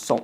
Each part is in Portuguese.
som.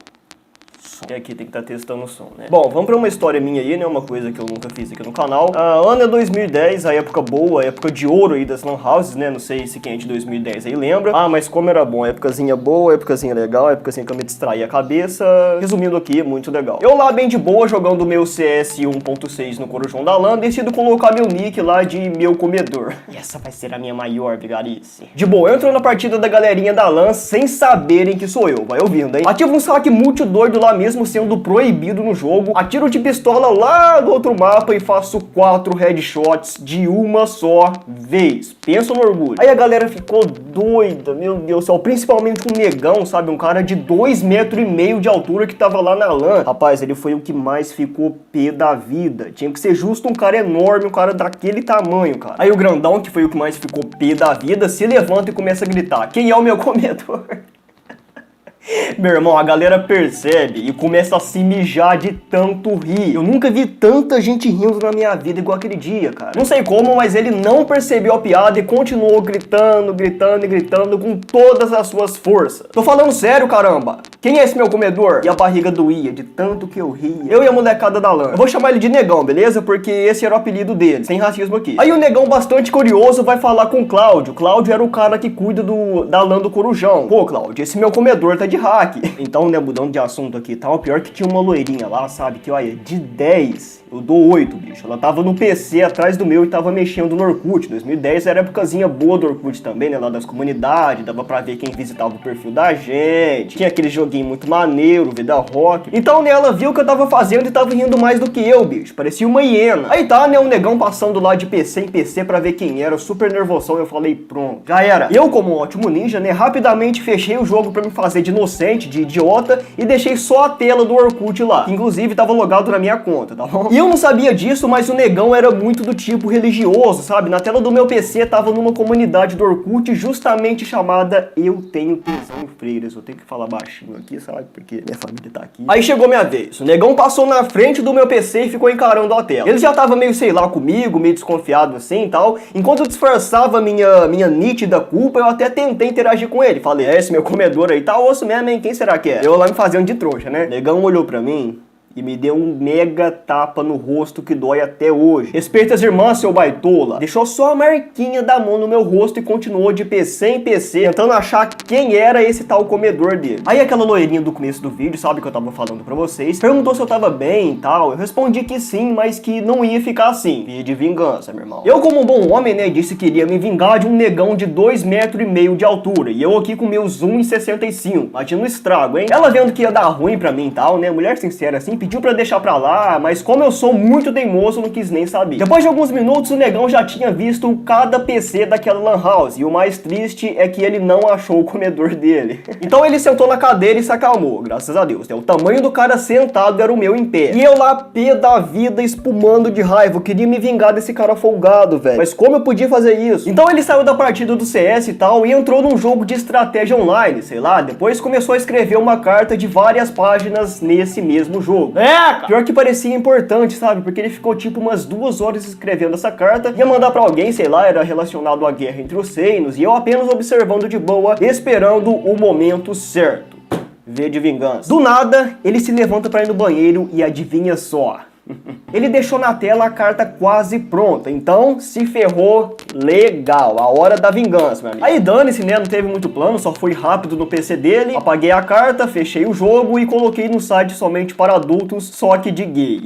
E aqui tem que estar testando o som, né? Bom, vamos pra uma história minha aí, né? Uma coisa que eu nunca fiz aqui no canal. Ano é 2010, a época boa, a época de ouro aí das lan houses, né? Não sei se quem é de 2010 aí lembra. Mas como era bom, épocazinha boa, épocazinha legal, épocazinha que eu me distraía a cabeça. Resumindo aqui, muito legal. Eu lá bem de boa, jogando meu CS 1.6 no Corujão da LAN, decido colocar meu nick lá de meu comedor. E essa vai ser a minha maior vigarice. De boa, eu entro na partida da galerinha da LAN sem saberem que sou eu, vai ouvindo, hein? Ativo um saque muito doido lá mesmo, sendo proibido no jogo, atiro de pistola lá do outro mapa e faço 4 headshots de uma só vez. Pensa no orgulho. Aí a galera ficou doida, meu Deus do céu, principalmente um negão, sabe, um cara de 2,5 metros de altura que tava lá na LAN. Rapaz, ele foi o que mais ficou pé da vida. Tinha que ser justo um cara enorme, um cara daquele tamanho, cara. Aí o grandão, que foi o que mais ficou pé da vida, se levanta e começa a gritar: quem é o meu comedor? Meu irmão, a galera percebe e começa a se mijar de tanto rir. Eu nunca vi tanta gente rindo na minha vida igual aquele dia, cara. Não sei como, mas ele não percebeu a piada e continuou gritando, gritando e gritando com todas as suas forças. Tô falando sério, caramba. Quem é esse meu comedor? E a barriga doía de tanto que eu ria. Eu e a molecada da LAN. Eu vou chamar ele de Negão, beleza? Porque esse era o apelido dele, sem racismo aqui. Aí o Negão, bastante curioso, vai falar com o Cláudio. Cláudio era o cara que cuida da LAN do Corujão. Pô, Cláudio, esse meu comedor tá de hack. Então, né, mudando de assunto aqui, tá? O pior que tinha uma loirinha lá, sabe? Que, olha, de 10, eu dou 8, bicho. Ela tava no PC atrás do meu e tava mexendo no Orkut. 2010 era épocazinha boa do Orkut também, né? Lá das comunidades, dava pra ver quem visitava o perfil da gente. Tinha aquele joguinho muito maneiro, Vida Rock. Então, né, ela viu o que eu tava fazendo e tava rindo mais do que eu, bicho. Parecia uma hiena. Aí tá, né, um negão passando lá de PC em PC pra ver quem era, super nervosão. Eu falei, pronto, já era. Eu, como um ótimo ninja, né, rapidamente fechei o jogo pra me fazer de inocente, de idiota, e deixei só a tela do Orkut lá, que inclusive tava logado na minha conta, tá bom? E eu não sabia disso, mas o negão era muito do tipo religioso, sabe? Na tela do meu PC tava numa comunidade do Orkut justamente chamada Eu Tenho Tesão em Freiras. Eu tenho que falar baixinho aqui, sabe? Porque minha família tá aqui. Aí chegou minha vez. O negão passou na frente do meu PC e ficou encarando a tela. Ele já tava meio, sei lá, comigo, meio desconfiado assim e tal. Enquanto eu disfarçava minha nítida culpa, eu até tentei interagir com ele. Falei, esse meu comedor aí tá osso mesmo, hein? Quem será que é? Eu lá me fazendo de trouxa, né? O negão olhou pra mim e me deu um mega tapa no rosto que dói até hoje. Respeita as irmãs, seu baitola. Deixou só a marquinha da mão no meu rosto e continuou de PC em PC, tentando achar quem era esse tal comedor dele. Aí aquela loirinha do começo do vídeo, sabe que eu tava falando pra vocês, perguntou se eu tava bem e tal. Eu respondi que sim, mas que não ia ficar assim. Via de vingança, meu irmão. Eu, como um bom homem, né, disse que iria me vingar de um negão de 2,5 metros de altura. E eu aqui com meus 1,65. Imagina o estrago, hein? Ela vendo que ia dar ruim pra mim e tal, né, mulher sincera assim, pediu pra deixar pra lá, mas como eu sou muito teimoso, não quis nem saber. Depois de alguns minutos, o negão já tinha visto cada PC daquela lan house, e o mais triste é que ele não achou o comedor dele. Então ele sentou na cadeira e se acalmou, graças a Deus, né? O tamanho do cara sentado era o meu em pé. E eu lá, pé da vida, espumando de raiva, eu queria me vingar desse cara folgado, velho. Mas como eu podia fazer isso? Então ele saiu da partida do CS e tal, e entrou num jogo de estratégia online, sei lá, depois começou a escrever uma carta de várias páginas nesse mesmo jogo. Cara. Pior que parecia importante, sabe? Porque ele ficou tipo umas 2 horas escrevendo essa carta, ia mandar pra alguém, sei lá, era relacionado à guerra entre os reinos, e eu apenas observando de boa, esperando o momento certo. V de vingança. Do nada, ele se levanta pra ir no banheiro e adivinha só. Ele deixou na tela a carta quase pronta, então se ferrou legal, a hora da vingança, meu amigo. Aí dane-se, né, não teve muito plano, só fui rápido no PC dele, apaguei a carta, fechei o jogo e coloquei no site somente para adultos, só que de gay.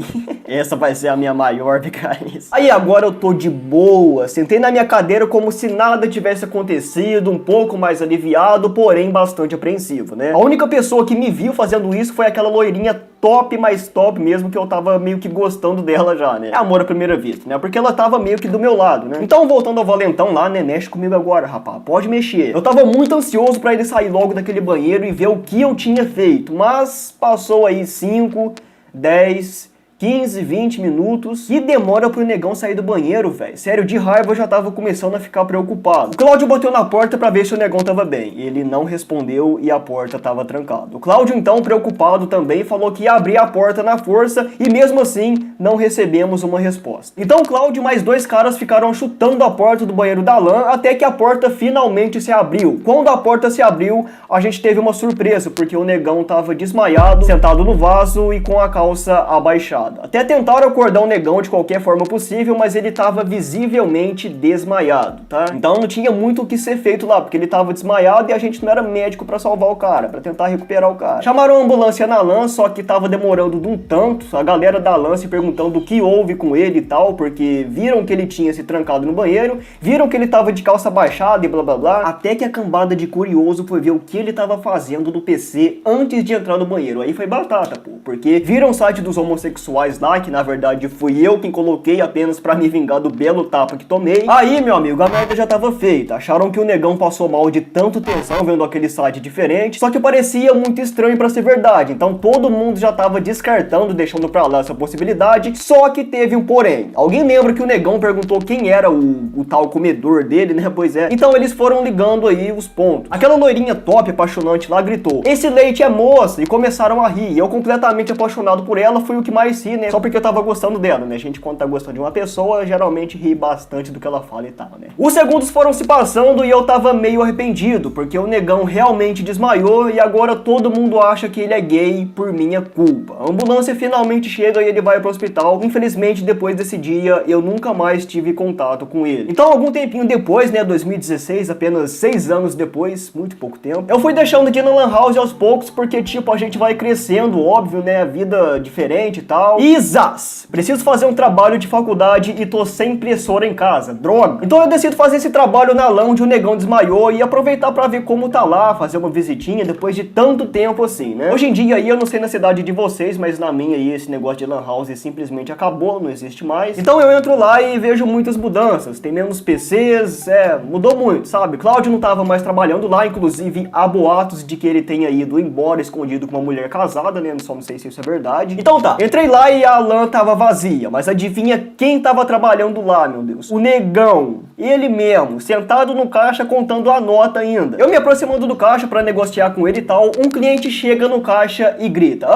Essa vai ser a minha maior vicarice. Aí agora eu tô de boa, sentei na minha cadeira como se nada tivesse acontecido, um pouco mais aliviado, porém bastante apreensivo, né? A única pessoa que me viu fazendo isso foi aquela loirinha top, mais top mesmo, que eu tava meio que gostando dela já, né? É amor à primeira vista, né? Porque ela tava meio que do meu lado, né? Então, voltando ao valentão lá, né? Mexe comigo agora, rapaz. Pode mexer. Eu tava muito ansioso pra ele sair logo daquele banheiro e ver o que eu tinha feito. Mas passou aí 5, 10... 15, 20 minutos. Que demora pro negão sair do banheiro, velho. Sério, de raiva eu já tava começando a ficar preocupado. O Cláudio bateu na porta pra ver se o negão tava bem. Ele não respondeu e a porta tava trancada. O Cláudio, então, preocupado também, falou que ia abrir a porta na força e mesmo assim não recebemos uma resposta. Então Cláudio e mais dois caras ficaram chutando a porta do banheiro da Lan até que a porta finalmente se abriu. Quando a porta se abriu, a gente teve uma surpresa, porque o negão tava desmaiado, sentado no vaso e com a calça abaixada. Até tentaram acordar o negão de qualquer forma possível, mas ele tava visivelmente desmaiado, tá? Então não tinha muito o que ser feito lá, porque ele tava desmaiado e a gente não era médico pra salvar o cara, pra tentar recuperar o cara. Chamaram a ambulância na Lan, só que tava demorando de um tanto, a galera da Lan se perguntando o que houve com ele e tal, porque viram que ele tinha se trancado no banheiro, viram que ele tava de calça baixada e blá blá blá, até que a cambada de curioso foi ver o que ele tava fazendo no PC antes de entrar no banheiro. Aí foi batata, pô, porque viram o site dos homossexuais lá, que na verdade fui eu quem coloquei apenas pra me vingar do belo tapa que tomei. Aí, meu amigo, a merda já tava feita. Acharam que o negão passou mal de tanto tensão vendo aquele site diferente, só que parecia muito estranho pra ser verdade, então todo mundo já tava descartando, deixando pra lá essa possibilidade, só que teve um porém. Alguém lembra que o negão perguntou quem era o tal comedor dele, né? Pois é. Então eles foram ligando aí os pontos. Aquela loirinha top, apaixonante lá, gritou: "Esse leite é moça!" E começaram a rir. E eu, completamente apaixonado por ela, fui o que mais ri, né? Só porque eu tava gostando dela, né? A gente, quando tá gostando de uma pessoa, geralmente ri bastante do que ela fala e tal, né? Os segundos foram se passando e eu tava meio arrependido, porque o negão realmente desmaiou e agora todo mundo acha que ele é gay por minha culpa. A ambulância finalmente chega e ele vai pro hospital. Infelizmente, depois desse dia, eu nunca mais tive contato com ele. Então, algum tempinho depois, né, 2016, apenas 6 anos depois, muito pouco tempo, eu fui deixando de ir na Lan House aos poucos, porque, tipo, a gente vai crescendo, óbvio, né, a vida diferente e tal. E zás! Preciso fazer um trabalho de faculdade e tô sem impressora em casa. Droga! Então eu decido fazer esse trabalho na Lan onde o negão desmaiou e aproveitar pra ver como tá lá, fazer uma visitinha depois de tanto tempo assim, né? Hoje em dia aí, eu não sei na cidade de vocês, mas na minha aí, esse negócio de Lan House simplesmente acabou, não existe mais. Então eu entro lá e vejo muitas mudanças. Tem menos PCs, mudou muito, sabe? Cláudio não tava mais trabalhando lá, inclusive há boatos de que ele tenha ido embora escondido com uma mulher casada, né? Só não sei se isso é verdade. Então tá, entrei lá e a Lan tava vazia, mas adivinha quem tava trabalhando lá, meu Deus? O negão, ele mesmo, sentado no caixa contando a nota ainda. Eu me aproximando do caixa pra negociar com ele e tal, um cliente chega no caixa e grita: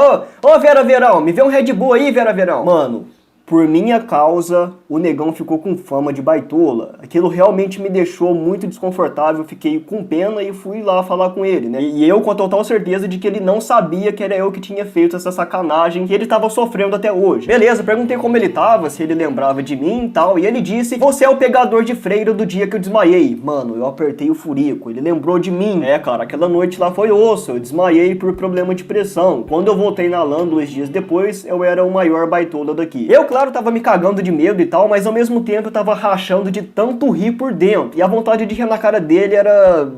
Ô Vera Verão, me vê um Red Bull aí, Vera Verão. Mano, por minha causa, o negão ficou com fama de baitola. Aquilo realmente me deixou muito desconfortável, fiquei com pena e fui lá falar com ele, né? E eu com a total certeza de que ele não sabia que era eu que tinha feito essa sacanagem que ele tava sofrendo até hoje. Beleza, perguntei como ele tava, se ele lembrava de mim e tal, e ele disse: "Você é o pegador de freira do dia que eu desmaiei." Mano, eu apertei o furico, ele lembrou de mim. Cara, aquela noite lá foi osso, eu desmaiei por problema de pressão. Quando eu voltei na Lan 2 dias depois, eu era o maior baitola daqui. Eu, claro, tava me cagando de medo e tal, mas ao mesmo tempo eu tava rachando de tanto rir por dentro. E a vontade de rir na cara dele era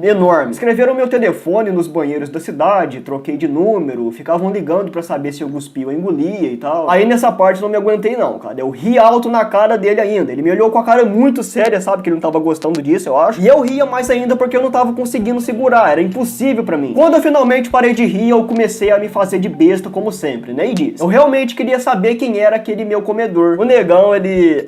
enorme. Escreveram meu telefone nos banheiros da cidade, troquei de número, ficavam ligando pra saber se eu cuspia ou engolia e tal. Aí nessa parte não me aguentei não, cara. Eu ri alto na cara dele ainda. Ele me olhou com a cara muito séria, sabe? Que ele não tava gostando disso, eu acho. E eu ria mais ainda porque eu não tava conseguindo segurar. Era impossível pra mim. Quando eu finalmente parei de rir, eu comecei a me fazer de besta, como sempre, né? E disse: eu realmente queria saber quem era aquele meu comedor. O negão, ele...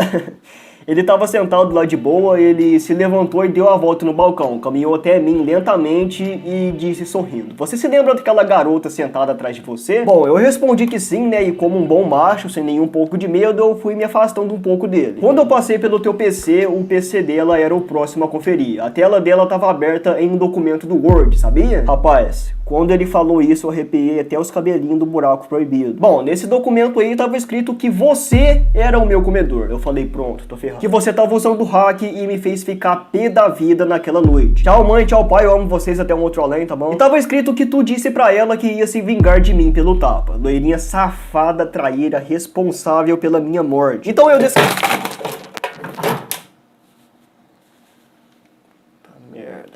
Ele tava sentado lá de boa, ele se levantou e deu a volta no balcão, caminhou até mim lentamente e disse sorrindo: "Você se lembra daquela garota sentada atrás de você?" Bom, eu respondi que sim, né, e como um bom macho, sem nenhum pouco de medo, eu fui me afastando um pouco dele. Quando eu passei pelo teu PC, o PC dela era o próximo a conferir. A tela dela tava aberta em um documento do Word, sabia? Rapaz, quando ele falou isso, eu arrepiei até os cabelinhos do buraco proibido. Bom, nesse documento aí tava escrito que você era o meu comedor. Eu falei: pronto, tô ferrado. Que você tava usando o hack e me fez ficar pé da vida naquela noite. Tchau mãe, tchau pai, eu amo vocês até um outro além, tá bom? E tava escrito que tu disse pra ela que ia se vingar de mim pelo tapa. Loirinha safada, traíra, responsável pela minha morte. Então eu decidi...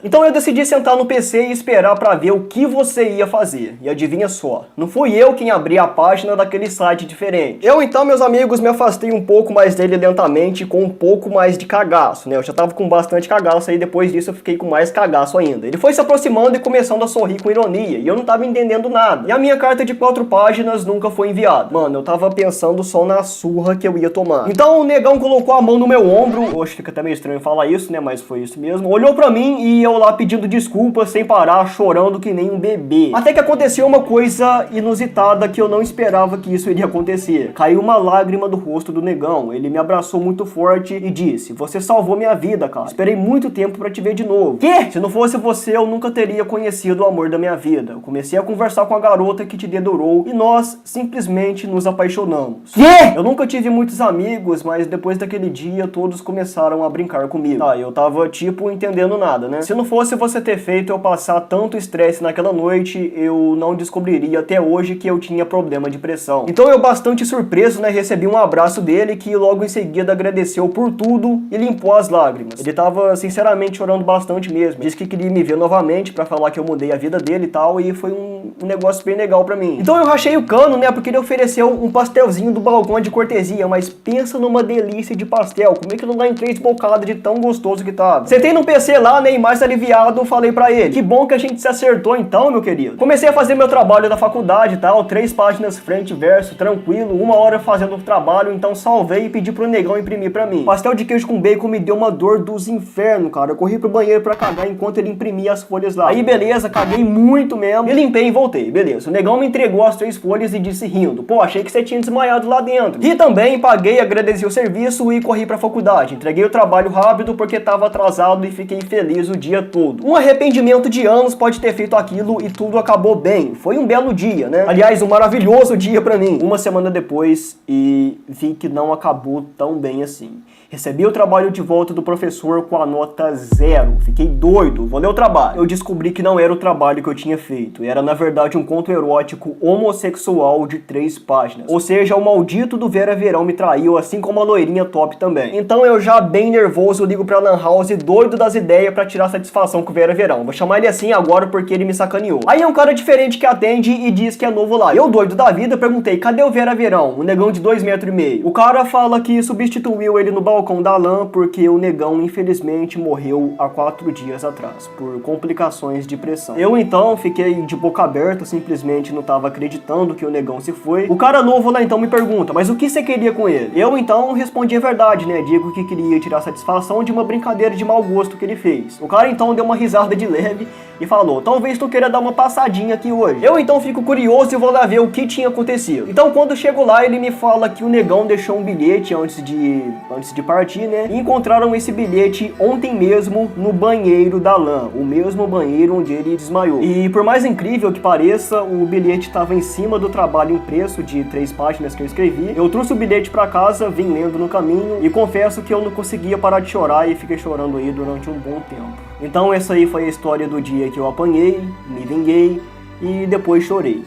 Então eu decidi sentar no PC e esperar pra ver o que você ia fazer. E adivinha só, não fui eu quem abri a página daquele site diferente. Eu então, meus amigos, me afastei um pouco mais dele lentamente, com um pouco mais de cagaço, né? Eu já tava com bastante cagaço aí, depois disso eu fiquei com mais cagaço ainda. Ele foi se aproximando e começando a sorrir com ironia, e eu não tava entendendo nada. E a minha carta de 4 páginas nunca foi enviada. Mano, eu tava pensando só na surra que eu ia tomar. Então o negão colocou a mão no meu ombro, hoje fica até meio estranho falar isso, né? Mas foi isso mesmo. Olhou pra mim e eu eu lá pedindo desculpas sem parar, chorando que nem um bebê. Até que aconteceu uma coisa inusitada que eu não esperava que isso iria acontecer. Caiu uma lágrima do rosto do negão. Ele me abraçou muito forte e disse: "Você salvou minha vida, cara. Esperei muito tempo pra te ver de novo." Que? Se não fosse você, eu nunca teria conhecido o amor da minha vida. Eu comecei a conversar com a garota que te dedurou e nós simplesmente nos apaixonamos. Que? Eu nunca tive muitos amigos, mas depois daquele dia todos começaram a brincar comigo. Tá, eu tava tipo entendendo nada, né? Se não fosse você ter feito eu passar tanto estresse naquela noite, eu não descobriria até hoje que eu tinha problema de pressão. Então eu, bastante surpreso, né, recebi um abraço dele que logo em seguida agradeceu por tudo e limpou as lágrimas. Ele tava sinceramente chorando bastante mesmo. Disse que queria me ver novamente pra falar que eu mudei a vida dele e tal, e foi um negócio bem legal pra mim. Então eu rachei o cano, né, porque ele ofereceu um pastelzinho do balcão de cortesia, mas pensa numa delícia de pastel. Como é que não dá em 3 bocadas de tão gostoso que tava? Sentei no PC lá, né, e mais aliviado falei pra ele: "Que bom que a gente se acertou então, meu querido." Comecei a fazer meu trabalho da faculdade e tal, 3 páginas frente e verso, tranquilo, 1 hora fazendo o trabalho, então salvei e pedi pro negão imprimir pra mim. Pastel de queijo com bacon me deu uma dor dos infernos, cara. Eu corri pro banheiro pra cagar enquanto ele imprimia as folhas lá. Aí beleza, caguei muito mesmo, e limpei e voltei, beleza. O negão me entregou as 3 folhas e disse rindo: "Pô, achei que você tinha desmaiado lá dentro." E também paguei, agradeci o serviço e corri pra faculdade. Entreguei o trabalho rápido porque tava atrasado e fiquei feliz o dia todo. Um arrependimento de anos pode ter feito aquilo e tudo acabou bem. Foi um belo dia, né? Aliás, um maravilhoso dia pra mim. Uma semana depois e vi que não acabou tão bem assim. Recebi o trabalho de volta do professor com a nota 0. Fiquei doido, vou ler o trabalho. Eu descobri que não era o trabalho que eu tinha feito. Era, na verdade, um conto erótico homossexual de 3 páginas. Ou seja, o maldito do Vera Verão me traiu, assim como a loirinha top também. Então eu, já bem nervoso, ligo pra Lan House, doido das ideias pra tirar satisfação com o Vera Verão. Vou chamar ele assim agora porque ele me sacaneou. Aí é um cara diferente que atende e diz que é novo lá. Eu, doido da vida, perguntei: "Cadê o Vera Verão?" O negão de 2,5 metros. O cara fala que substituiu ele no balcão da LAN porque o negão infelizmente morreu há 4 dias atrás por complicações de pressão. Eu então fiquei de boca aberta, simplesmente não tava acreditando que o negão se foi. O cara novo lá então me pergunta: "Mas o que você queria com ele?" Eu então respondi a verdade, né? Digo que queria tirar satisfação de uma brincadeira de mau gosto que ele fez. O cara então deu uma risada de leve e falou: "Talvez tu queira dar uma passadinha aqui hoje." Eu então fico curioso e vou lá ver o que tinha acontecido. Então quando chego lá, ele me fala que o negão deixou um bilhete antes de partir, né? E encontraram esse bilhete ontem mesmo no banheiro da LAN, o mesmo banheiro onde ele desmaiou. E por mais incrível que pareça, o bilhete estava em cima do trabalho impresso de 3 páginas que eu escrevi. Eu trouxe o bilhete pra casa, vim lendo no caminho e confesso que eu não conseguia parar de chorar e fiquei chorando aí durante um bom tempo. Então essa aí foi a história do dia que eu apanhei, me vinguei e depois chorei.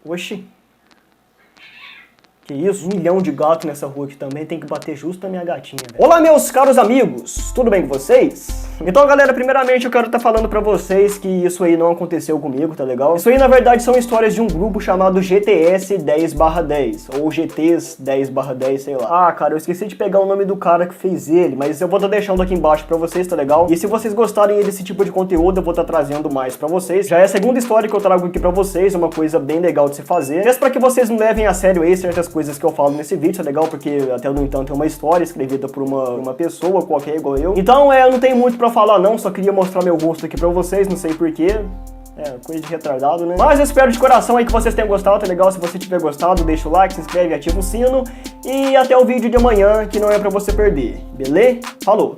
Oxi. Que isso? 1 milhão de gatos nessa rua aqui também, tem que bater justo na minha gatinha, velho. Olá, meus caros amigos, tudo bem com vocês? Então, galera, primeiramente eu quero estar falando pra vocês que isso aí não aconteceu comigo, tá legal? Isso aí, na verdade, são histórias de um grupo chamado GTS 10/10, ou GTs 10/10, sei lá. Ah, cara, eu esqueci de pegar o nome do cara que fez ele, mas eu vou estar deixando aqui embaixo pra vocês, tá legal? E se vocês gostarem desse tipo de conteúdo, eu vou estar trazendo mais pra vocês. Já é a segunda história que eu trago aqui pra vocês, uma coisa bem legal de se fazer. Peço pra que vocês não levem a sério aí certas coisas que eu falo nesse vídeo, tá legal? Porque até no entanto é uma história escrevida por uma pessoa qualquer igual eu. Então, eu não tenho muito pra falar não, só queria mostrar meu rosto aqui pra vocês, não sei porquê. É, coisa de retardado, né? Mas eu espero de coração aí que vocês tenham gostado, tá legal? Se você tiver gostado, deixa o like, se inscreve, ativa o sino. E até o vídeo de amanhã, que não é pra você perder, beleza? Falou!